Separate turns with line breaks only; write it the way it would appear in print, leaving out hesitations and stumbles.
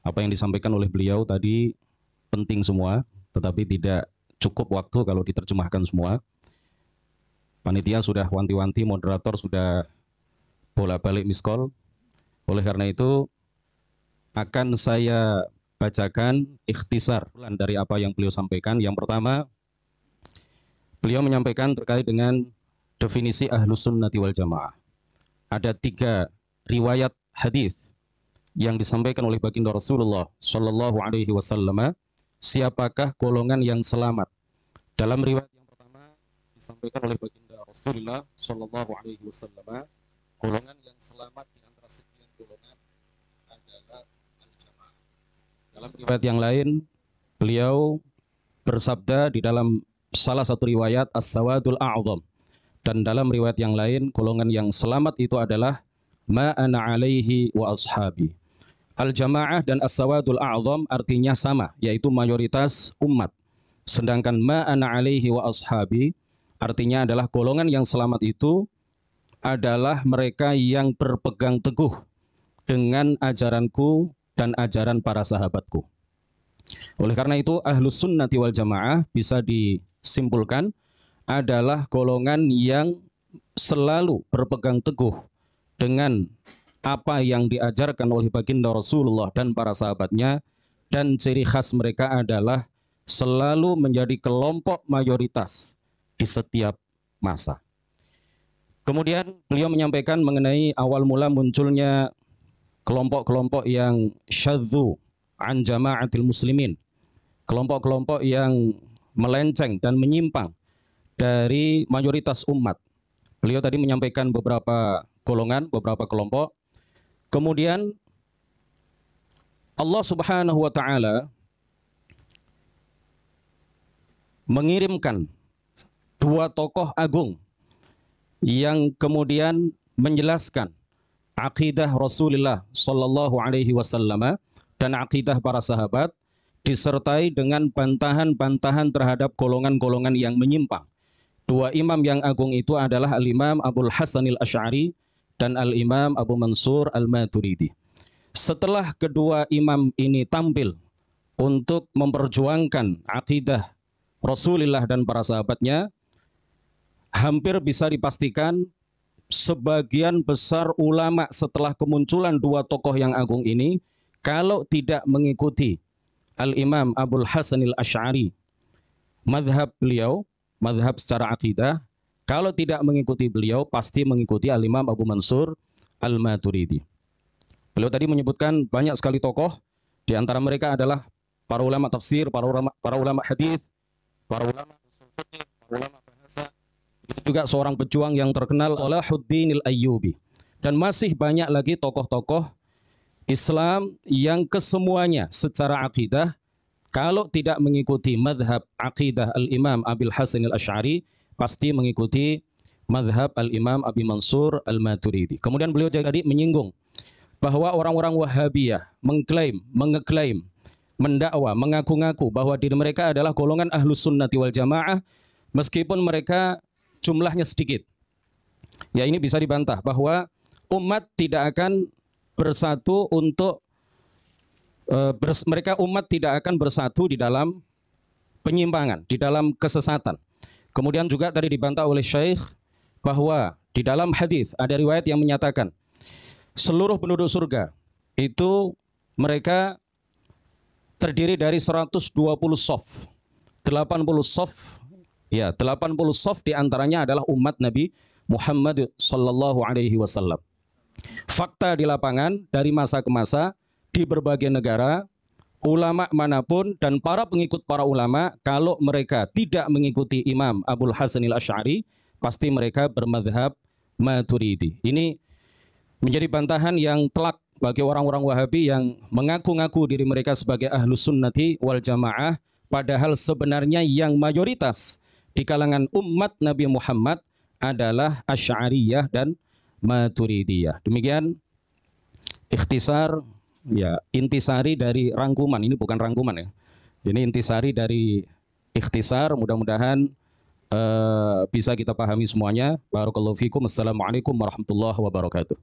Apa yang disampaikan oleh beliau tadi penting semua, tetapi tidak cukup waktu kalau diterjemahkan semua. Panitia sudah wanti-wanti, moderator sudah bolak-balik miskol. Oleh karena itu, akan saya bacakan ikhtisar dari apa yang beliau sampaikan. Yang pertama, beliau menyampaikan terkait dengan definisi Ahlus Sunnati wal Jamaah. Ada 3 riwayat hadis yang disampaikan oleh baginda Rasulullah Shallallahu Alaihi Wasallam. Siapakah golongan yang selamat? Dalam riwayat yang pertama disampaikan oleh baginda Rasulullah Shallallahu Alaihi Wasallam, golongan yang selamat di antara sekian golongan adalah al-jamaah. Dalam riwayat yang lain, beliau bersabda di dalam salah satu riwayat as-sawadul a'zam, dan dalam riwayat yang lain golongan yang selamat itu adalah ma ana alaihi wa ashabi. Al-jamaah dan as-sawadul a'zam artinya sama, yaitu mayoritas umat. Sedangkan ma ana alaihi wa ashabi artinya adalah golongan yang selamat itu adalah mereka yang berpegang teguh dengan ajaranku dan ajaran para sahabatku. Oleh karena itu, Ahlus Sunnati wal Jamaah bisa disimpulkan adalah golongan yang selalu berpegang teguh dengan apa yang diajarkan oleh baginda Rasulullah dan para sahabatnya, dan ciri khas mereka adalah selalu menjadi kelompok mayoritas di setiap masa. Kemudian beliau menyampaikan mengenai awal mula munculnya kelompok-kelompok yang syadzu an jama'atil muslimin, kelompok-kelompok yang melenceng dan menyimpang dari mayoritas umat. Beliau tadi menyampaikan beberapa golongan, beberapa kelompok. Kemudian Allah Subhanahu wa taala mengirimkan 2 tokoh agung yang kemudian menjelaskan akidah Rasulullah Sallallahu Alaihi Wasallam dan akidah para sahabat, disertai dengan bantahan-bantahan terhadap golongan-golongan yang menyimpang. 2 imam yang agung itu adalah Al-Imam Abul Hasanil Asy'ari dan Al-Imam Abu Mansur Al-Maturidi. Setelah kedua imam ini tampil untuk memperjuangkan akidah Rasulullah dan para sahabatnya, hampir bisa dipastikan sebagian besar ulama setelah kemunculan 2 tokoh yang agung ini, kalau tidak mengikuti Al-Imam Abul Hasanil Asy'ari, madhab beliau, madhab secara akidah, kalau tidak mengikuti beliau, pasti mengikuti Al-Imam Abu Mansur Al-Maturidi. Beliau tadi menyebutkan banyak sekali tokoh, di antara mereka adalah para ulama tafsir, para ulama hadis, para ulama ushul fiqh, para ulama bahasa, juga seorang pejuang yang terkenal Salahuddin Al-Ayyubi. Dan masih banyak lagi tokoh-tokoh Islam yang kesemuanya secara akidah, kalau tidak mengikuti madhab akidah Al-Imam Abil Hasan Al-Asy'ari, pasti mengikuti madhab Al-Imam Abi Mansur Al-Maturidi. Kemudian beliau jadi menyinggung bahwa orang-orang Wahabiyah mengeklaim, mendakwa, mengaku-ngaku bahwa diri mereka adalah golongan Ahlus Sunnati wal Jamaah, meskipun mereka jumlahnya sedikit. Ya, ini bisa dibantah bahwa umat tidak akan bersatu untuk umat tidak akan bersatu di dalam penyimpangan, di dalam kesesatan. Kemudian juga tadi dibantah oleh Syekh bahwa di dalam hadis ada riwayat yang menyatakan seluruh penduduk surga itu mereka terdiri dari 120 shaf. 80 shaf, ya, 80 shaf diantaranya adalah umat Nabi Muhammad sallallahu alaihi wasallam. Fakta di lapangan dari masa ke masa di berbagai negara, ulama manapun dan para pengikut para ulama, kalau mereka tidak mengikuti Imam Abul Hasanil Asy'ari, pasti mereka bermadhab Maturidi. Ini menjadi bantahan yang telak bagi orang-orang Wahabi yang mengaku-ngaku diri mereka sebagai Ahlus Sunnati wal Jamaah, padahal sebenarnya yang mayoritas di kalangan umat Nabi Muhammad adalah Asy'ariyah dan Maturidiyah. Demikian ikhtisar, ya, intisari dari rangkuman. Ini bukan rangkuman ya. Ini intisari dari ikhtisar. Mudah-mudahan bisa kita pahami semuanya. Barakallahu fikum. Assalamualaikum warahmatullahi wabarakatuh.